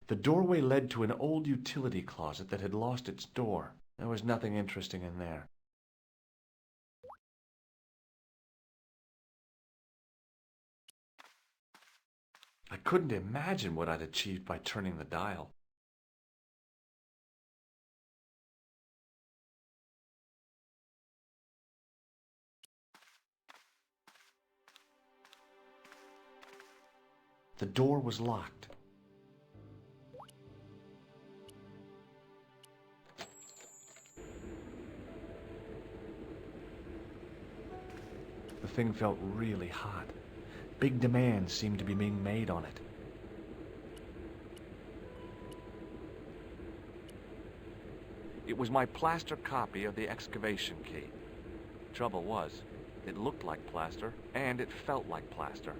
The doorway led to an old utility closet that had lost its door. There was nothing interesting in there. I couldn't imagine what I'd achieved by turning the dial. The door was locked. The thing felt really hot. Big demands seemed to be being made on it. It was my plaster copy of the excavation key. Trouble was, it looked like plaster, and it felt like plaster.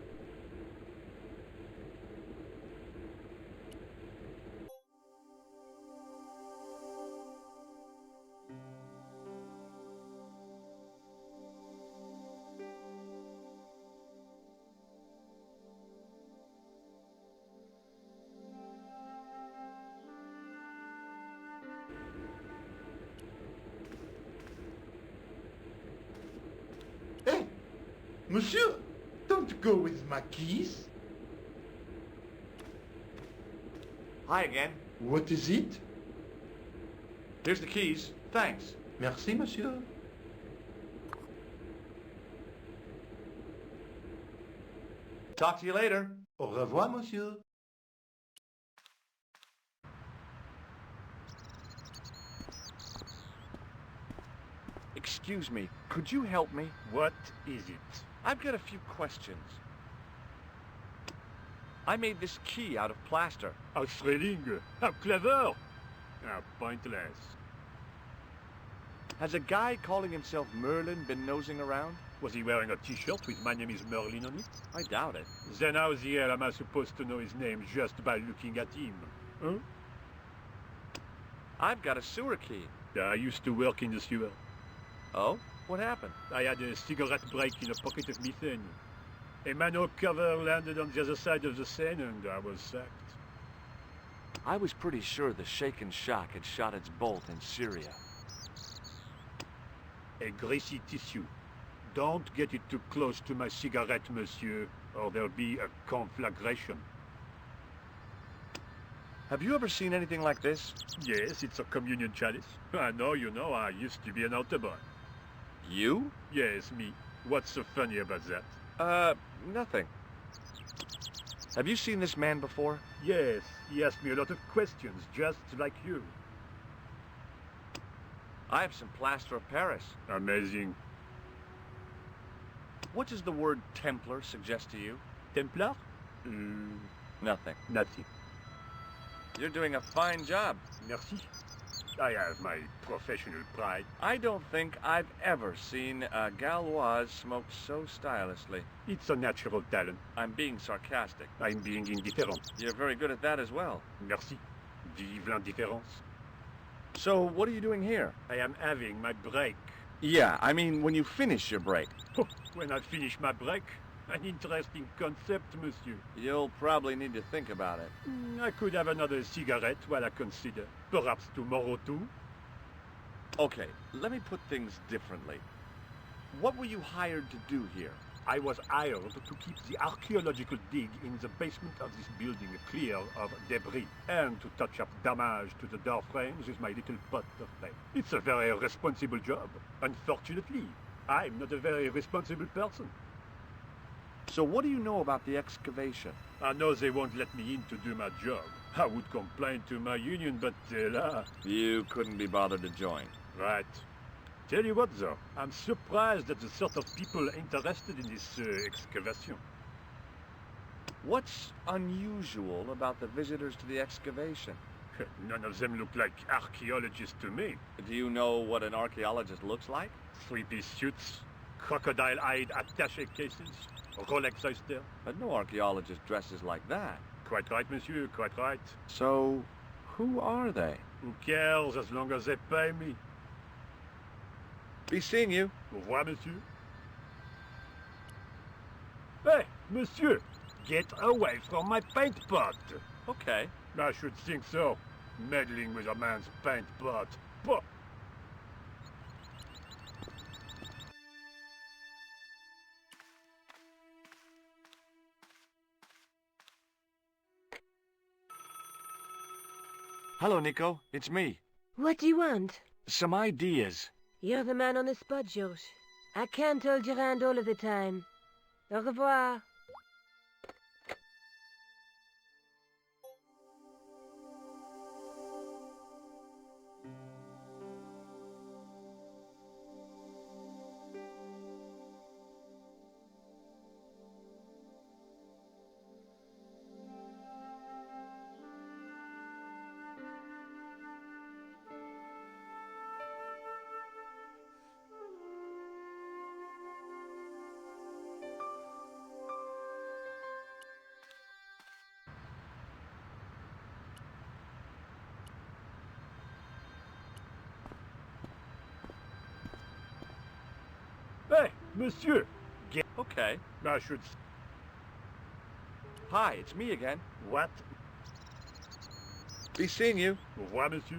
Hey, monsieur, don't go with my keys. Hi again. What is it? Here's the keys. Thanks. Merci, monsieur. Talk to you later. Au revoir, monsieur. Excuse me, could you help me? What is it? I've got a few questions. I made this key out of plaster. How thrilling! How clever! How pointless. Has a guy calling himself Merlin been nosing around? Was he wearing a t-shirt with "My name is Merlin" on it? I doubt it. Then how the hell am I supposed to know his name just by looking at him? Huh? I've got a sewer key. I used to work in the sewer. Oh? What happened? I had a cigarette break in a pocket of methane. A manhole cover landed on the other side of the Seine and I was sacked. I was pretty sure the shaken shock had shot its bolt in Syria. A greasy tissue. Don't get it too close to my cigarette, monsieur, or there'll be a conflagration. Have you ever seen anything like this? Yes, it's a communion chalice. I know, you know, I used to be an altar boy. You? Yes, me. What's so funny about that? Nothing. Have you seen this man before? Yes, he asked me a lot of questions, just like you. I have some plaster of Paris. Amazing. What does the word Templar suggest to you? Templar? Nothing. Nothing. You're doing a fine job. Merci. I have my professional pride. I don't think I've ever seen a Gauloise smoke so stylishly. It's a natural talent. I'm being sarcastic. I'm being indifferent. You're very good at that as well. Merci. Vive l'indifférence. So, what are you doing here? I am having my break. Yeah, I mean when you finish your break. When I finish my break, an interesting concept, monsieur. You'll probably need to think about it. I could have another cigarette while I consider. Perhaps tomorrow too. Okay, let me put things differently. What were you hired to do here? I was hired to keep the archaeological dig in the basement of this building clear of debris and to touch up damage to the door frames with my little pot of paint. It's a very responsible job. Unfortunately, I'm not a very responsible person. So what do you know about the excavation? I know they won't let me in to do my job. I would complain to my union, but là... You couldn't be bothered to join. Right. Tell you what, though, I'm surprised at the sort of people interested in this excavation. What's unusual about the visitors to the excavation? None of them look like archaeologists to me. Do you know what an archaeologist looks like? Three-piece suits, crocodile-eyed attaché cases, Rolex oyster. But no archaeologist dresses like that. Quite right, monsieur, quite right. So, who are they? Who cares as long as they pay me? Be seeing you. Au revoir, monsieur. Hey, monsieur, get away from my paint pot. Okay. I should think so. Meddling with a man's paint pot. Pah! Hello, Nico. It's me. What do you want? Some ideas. You're the man on the spot, George. I can't hold your hand all of the time. Au revoir. Hey, monsieur! Okay. I should... Hi, it's me again. What? Be seeing you. Au revoir, monsieur.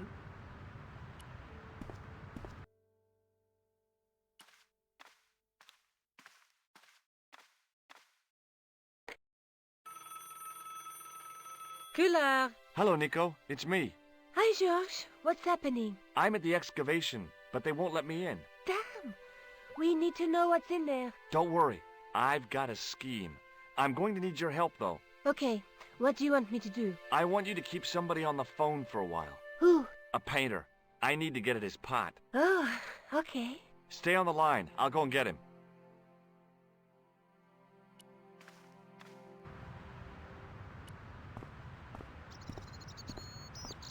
Coulard. Hello, Nico. It's me. Hi, George. What's happening? I'm at the excavation, but they won't let me in. Damn. We need to know what's in there. Don't worry. I've got a scheme. I'm going to need your help, though. Okay. What do you want me to do? I want you to keep somebody on the phone for a while. Who? A painter. I need to get at his pot. Oh, okay. Stay on the line. I'll go and get him.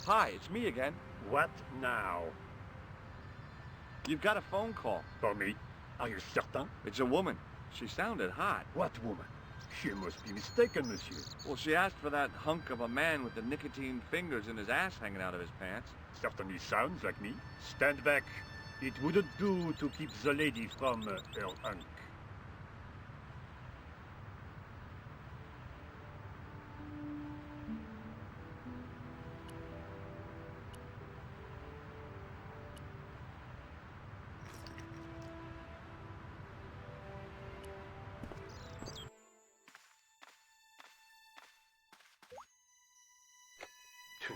Hi, it's me again. What now? You've got a phone call. For me? Are you certain? It's a woman. She sounded hot. What woman? She must be mistaken, monsieur. Well, she asked for that hunk of a man with the nicotine fingers and his ass hanging out of his pants. Certainly sounds like me. Stand back. It wouldn't do to keep the lady from her hunk.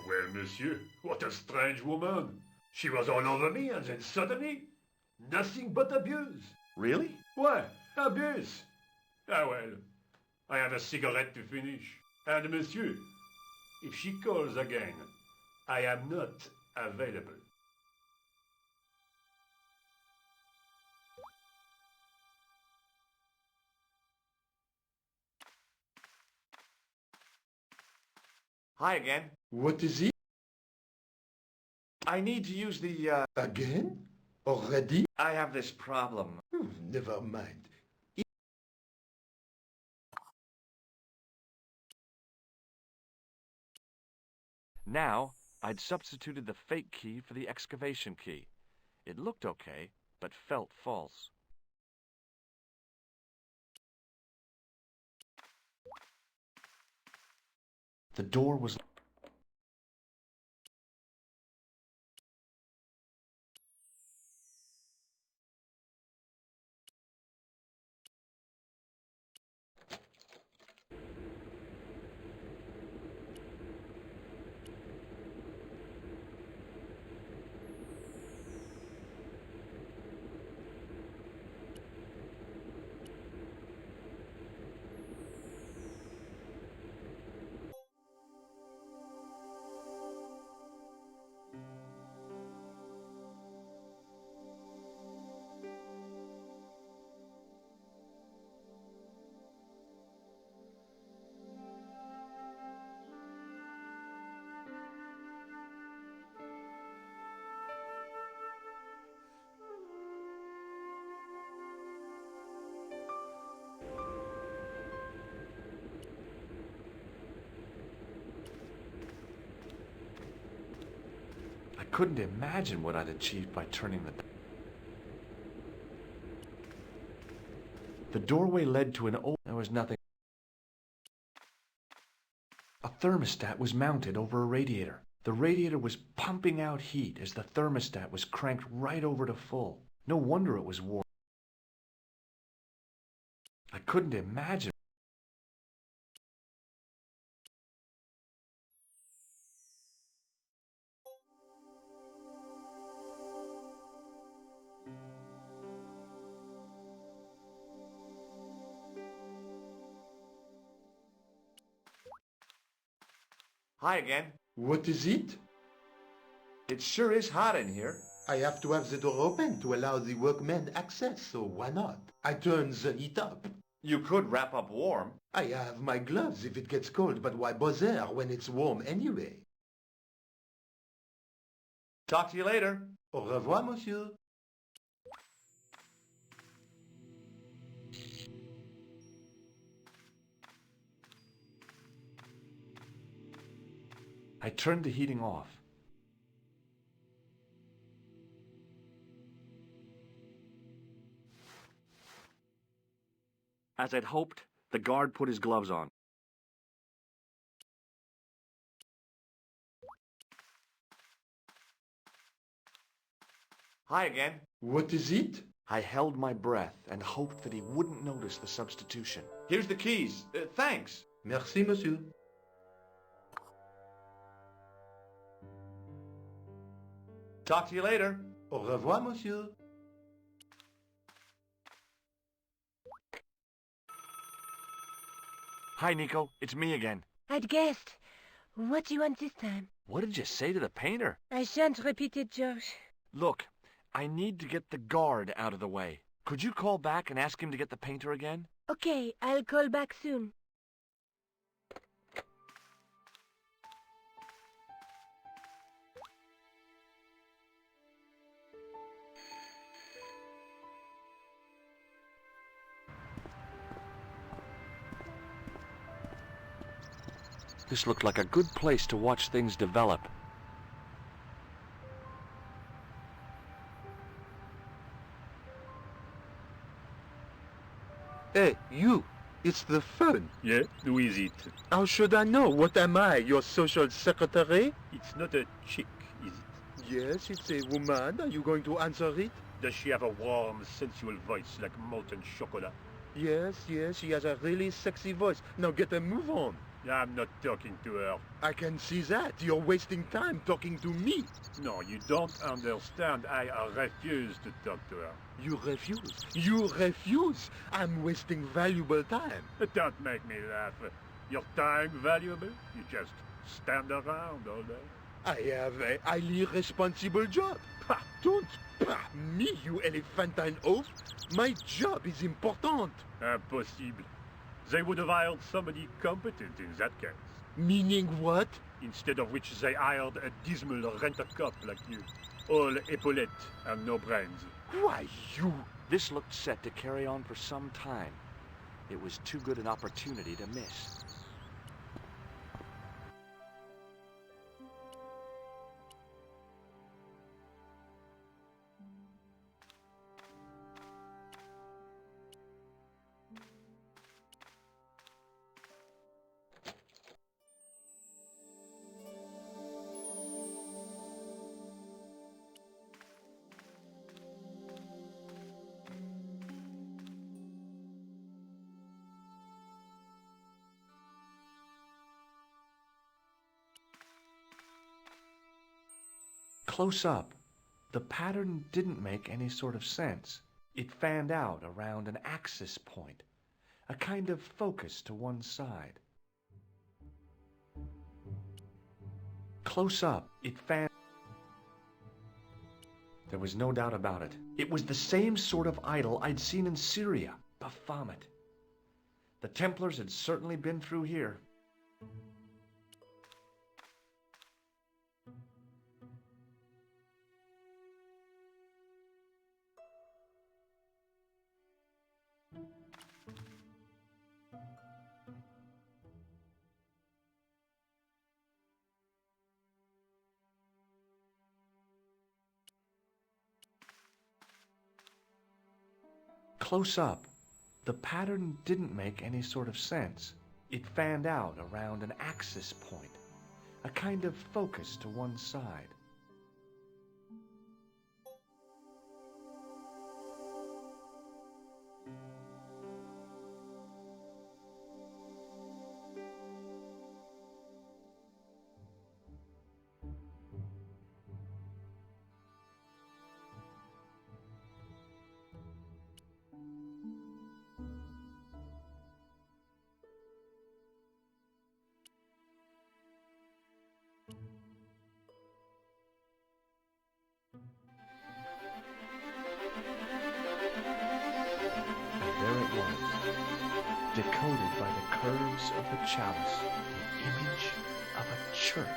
Well, monsieur, what a strange woman. She was all over me and then suddenly, nothing but abuse. Really? What? Abuse? Ah well, I have a cigarette to finish. And monsieur, if she calls again, I am not available. Hi again. What is it? I need to use the, Again? Already? I have this problem. Never mind. Now, I'd substituted the fake key for the excavation key. It looked okay, but felt false. The door was... I couldn't imagine what I'd achieved by turning the... The doorway led to an old... There was nothing... A thermostat was mounted over a radiator. The radiator was pumping out heat as the thermostat was cranked right over to full. No wonder it was warm. I couldn't imagine. Hi again. What is it? It sure is hot in here. I have to have the door open to allow the workmen access, so why not? I turn the heat up. You could wrap up warm. I have my gloves if it gets cold, but why bother when it's warm anyway? Talk to you later. Au revoir, monsieur. I turned the heating off. As I'd hoped, the guard put his gloves on. Hi again. What is it? I held my breath and hoped that he wouldn't notice the substitution. Here's the keys. Thanks. Merci, monsieur. Talk to you later. Au revoir, monsieur. Hi, Nico. It's me again. I'd guessed. What do you want this time? What did you say to the painter? I shan't repeat it, Josh. Look, I need to get the guard out of the way. Could you call back and ask him to get the painter again? Okay, I'll call back soon. This looked like a good place to watch things develop. Hey, you! It's the phone. Yeah, who is it? How should I know? What am I, your social secretary? It's not a chick, is it? Yes, it's a woman. Are you going to answer it? Does she have a warm, sensual voice like molten chocolate? Yes, she has a really sexy voice. Now get a move on. I'm not talking to her. I can see that. You're wasting time talking to me. No, you don't understand. I refuse to talk to her. You refuse. You refuse. I'm wasting valuable time. Don't make me laugh. Your time valuable? You just stand around all day. I have a highly responsible job. Pah, don't pah me, you elephantine oaf. My job is important. Impossible. They would have hired somebody competent in that case. Meaning what? Instead of which they hired a dismal rent-a-cop like you. All epaulettes and no brains. Why, you... This looked set to carry on for some time. It was too good an opportunity to miss. Close up, the pattern didn't make any sort of sense. It fanned out around an axis point, a kind of focus to one side. Close up, it fanned... There was no doubt about it. It was the same sort of idol I'd seen in Syria, Baphomet. The Templars had certainly been through here. Close up, the pattern didn't make any sort of sense. It fanned out around an axis point, a kind of focus to one side. There it was, decoded by the curves of the chalice, the image of a church.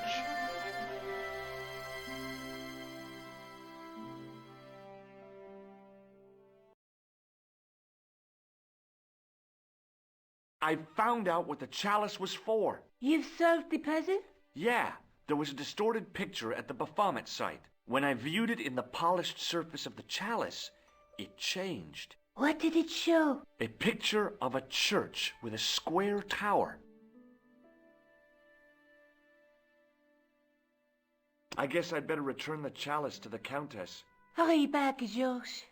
I found out what the chalice was for. You've solved the puzzle? Yeah, there was a distorted picture at the Baphomet site. When I viewed it in the polished surface of the chalice, it changed. What did it show? A picture of a church with a square tower. I guess I'd better return the chalice to the countess. Hurry back, Georges.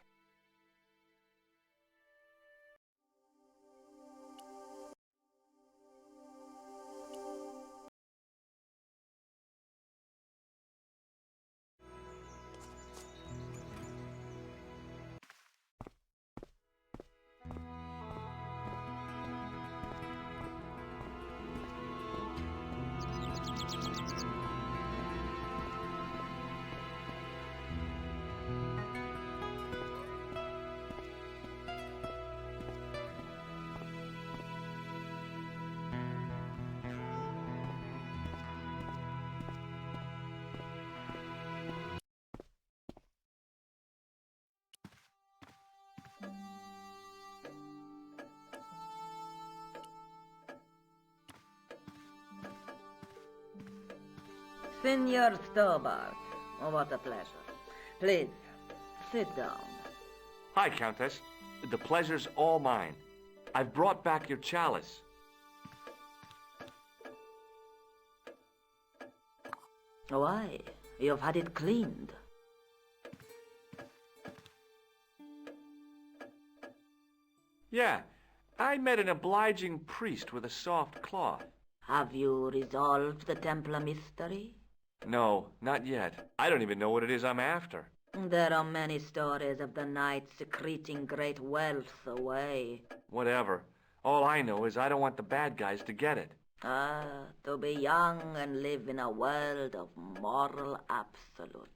Senor Stobart, what a pleasure. Please, sit down. Hi, Countess. The pleasure's all mine. I've brought back your chalice. Why? You've had it cleaned. Yeah, I met an obliging priest with a soft cloth. Have you resolved the Templar mystery? No, not yet. I don't even know what it is I'm after. There are many stories of the knight secreting great wealth away. Whatever. All I know is I don't want the bad guys to get it. To be young and live in a world of moral absolutes.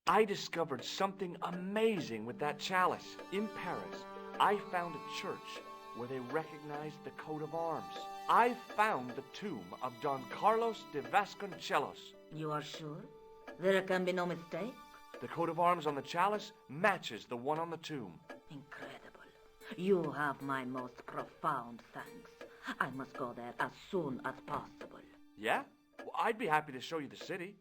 I discovered something amazing with that chalice. In Paris, I found a church where they recognized the coat of arms. I found the tomb of Don Carlos de Vasconcelos. You are sure? There can be no mistake? The coat of arms on the chalice matches the one on the tomb. Incredible. You have my most profound thanks. I must go there as soon as possible. Yeah? Well, I'd be happy to show you the city.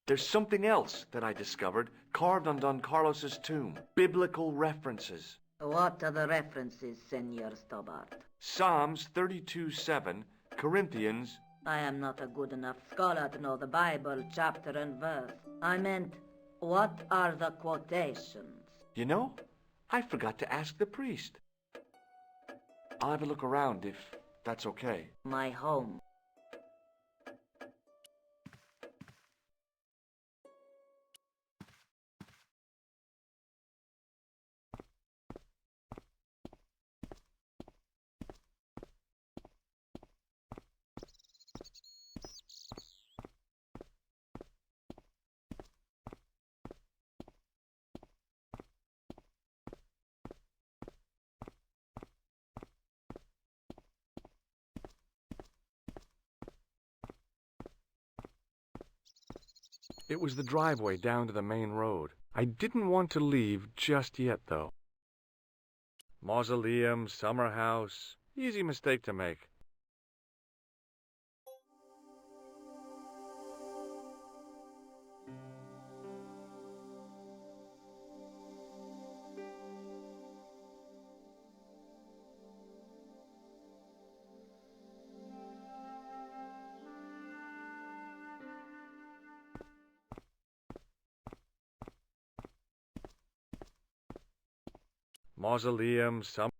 There's something else that I discovered carved on Don Carlos's tomb. Biblical references. What are the references, Senor Stobart? Psalms 32:7, Corinthians. I am not a good enough scholar to know the Bible chapter and verse. I meant, what are the quotations? You know, I forgot to ask the priest. I'll have a look around if that's okay. My home. It was the driveway down to the main road. I didn't want to leave just yet, though. Mausoleum, summer house. Easy mistake to make. Mausoleum, summer.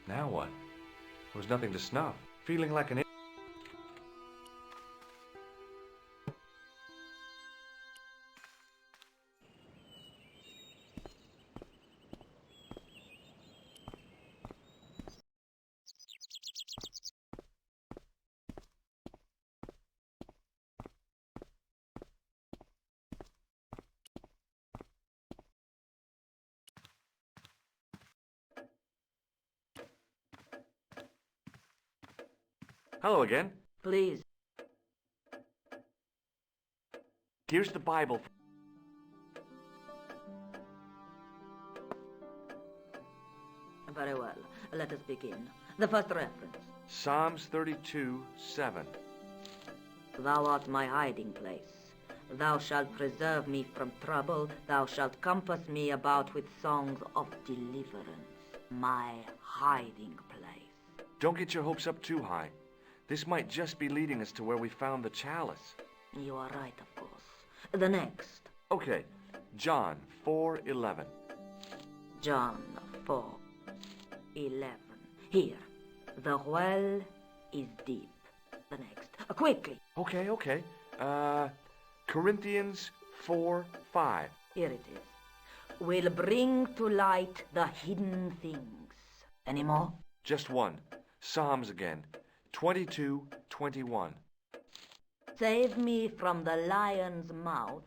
Now what? There was nothing to snuff. Feeling like an... Hello again. Please. Here's the Bible. Very well. Let us begin. The first reference. Psalms 32:7. Thou art my hiding place. Thou shalt preserve me from trouble. Thou shalt compass me about with songs of deliverance. My hiding place. Don't get your hopes up too high. This might just be leading us to where we found the chalice. You are right, of course. The next. Okay, John 4:11. John 4:11. Here. The well is deep. The next. Quickly. Okay. Corinthians 4:5. Here it is. Will bring to light the hidden things. Any more? Just one. Psalms again. 22:21. Save me from the lion's mouth,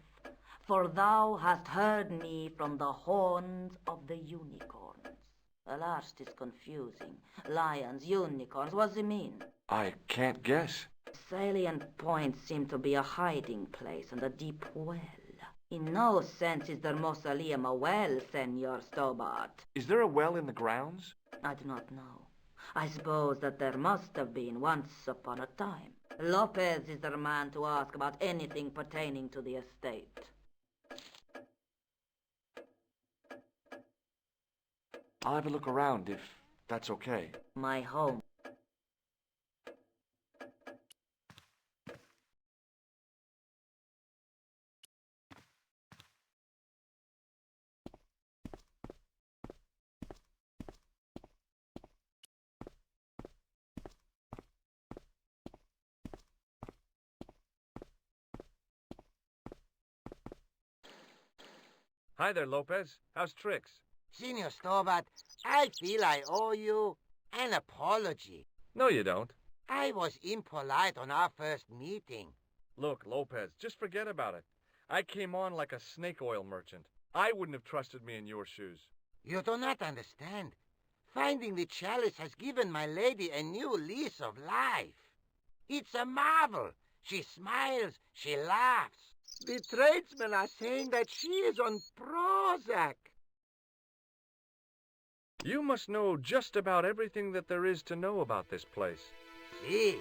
for thou hast heard me from the horns of the unicorns. The last is confusing. Lions, unicorns, what does it mean? I can't guess. Salient points seem to be a hiding place and a deep well. In no sense is the mausoleum a well, Senor Stobart. Is there a well in the grounds? I do not know. I suppose that there must have been once upon a time. Lopez is the man to ask about anything pertaining to the estate. I'll have a look around if that's okay. My home. Hi there, Lopez. How's tricks? Senor Stobart, I feel I owe you an apology. No, you don't. I was impolite on our first meeting. Look, Lopez, just forget about it. I came on like a snake oil merchant. I wouldn't have trusted me in your shoes. You do not understand. Finding the chalice has given my lady a new lease of life. It's a marvel. She smiles, she laughs. The tradesmen are saying that she is on Prozac. You must know just about everything that there is to know about this place. See,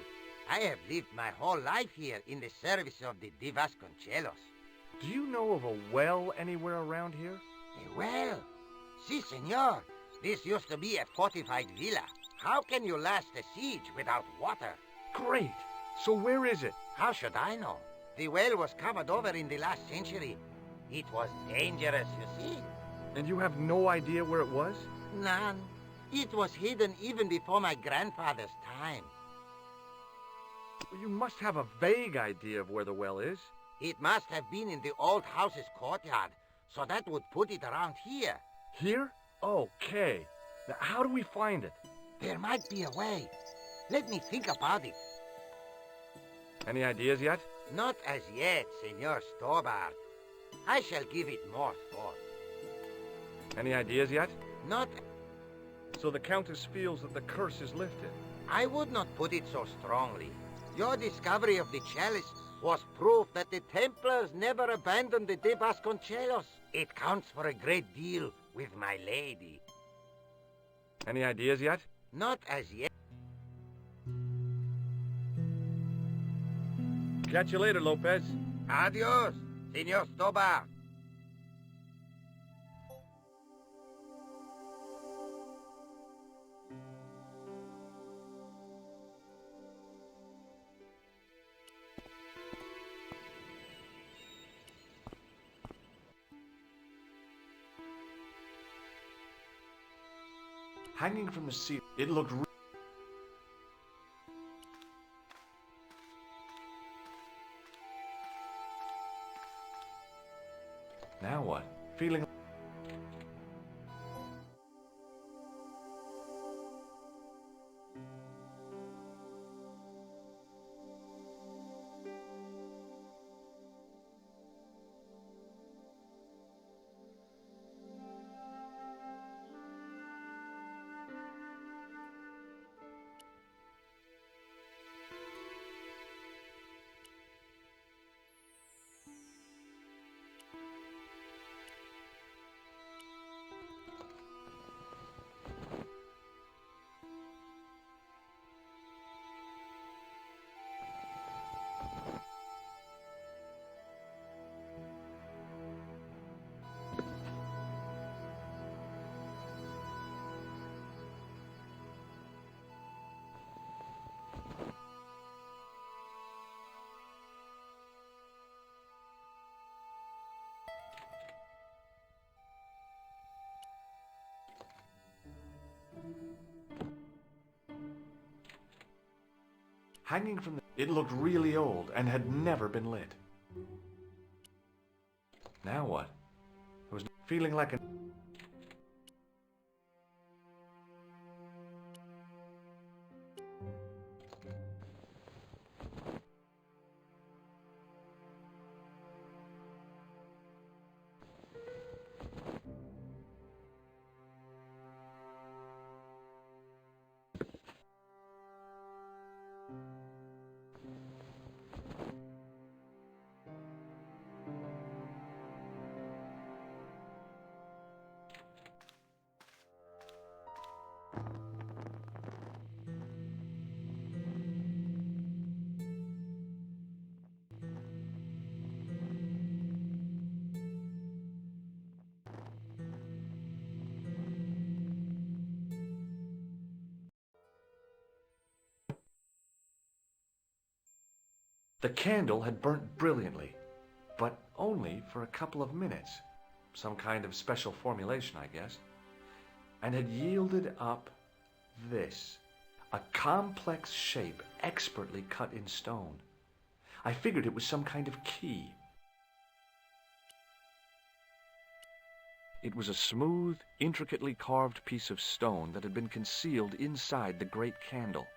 I have lived my whole life here in the service of the De Vasconcelos. Do you know of a well anywhere around here? A well? Si, senor. This used to be a fortified villa. How can you last a siege without water? Great! So where is it? How should I know? The well was covered over in the last century. It was dangerous, you see. And you have no idea where it was? None. It was hidden even before my grandfather's time. You must have a vague idea of where the well is. It must have been in the old house's courtyard, so that would put it around here. Here? Okay. Now, how do we find it? There might be a way. Let me think about it. Any ideas yet? Not as yet, Senor Stobart. I shall give it more thought. Any ideas yet? Not... So the Countess feels that the curse is lifted. I would not put it so strongly. Your discovery of the chalice was proof that the Templars never abandoned the De Vasconcelos. It counts for a great deal with my lady. Any ideas yet? Not as yet. Catch you later, Lopez. Adios, Senor Stobart. Hanging from the ceiling, it looked Now what? Feeling... Hanging from the... It looked really old and had never been lit. Now what? I was feeling like an... The candle had burnt brilliantly, but only for a couple of minutes. Some kind of special formulation, I guess. And had yielded up this. A complex shape expertly cut in stone. I figured it was some kind of key. It was a smooth, intricately carved piece of stone that had been concealed inside the great candle.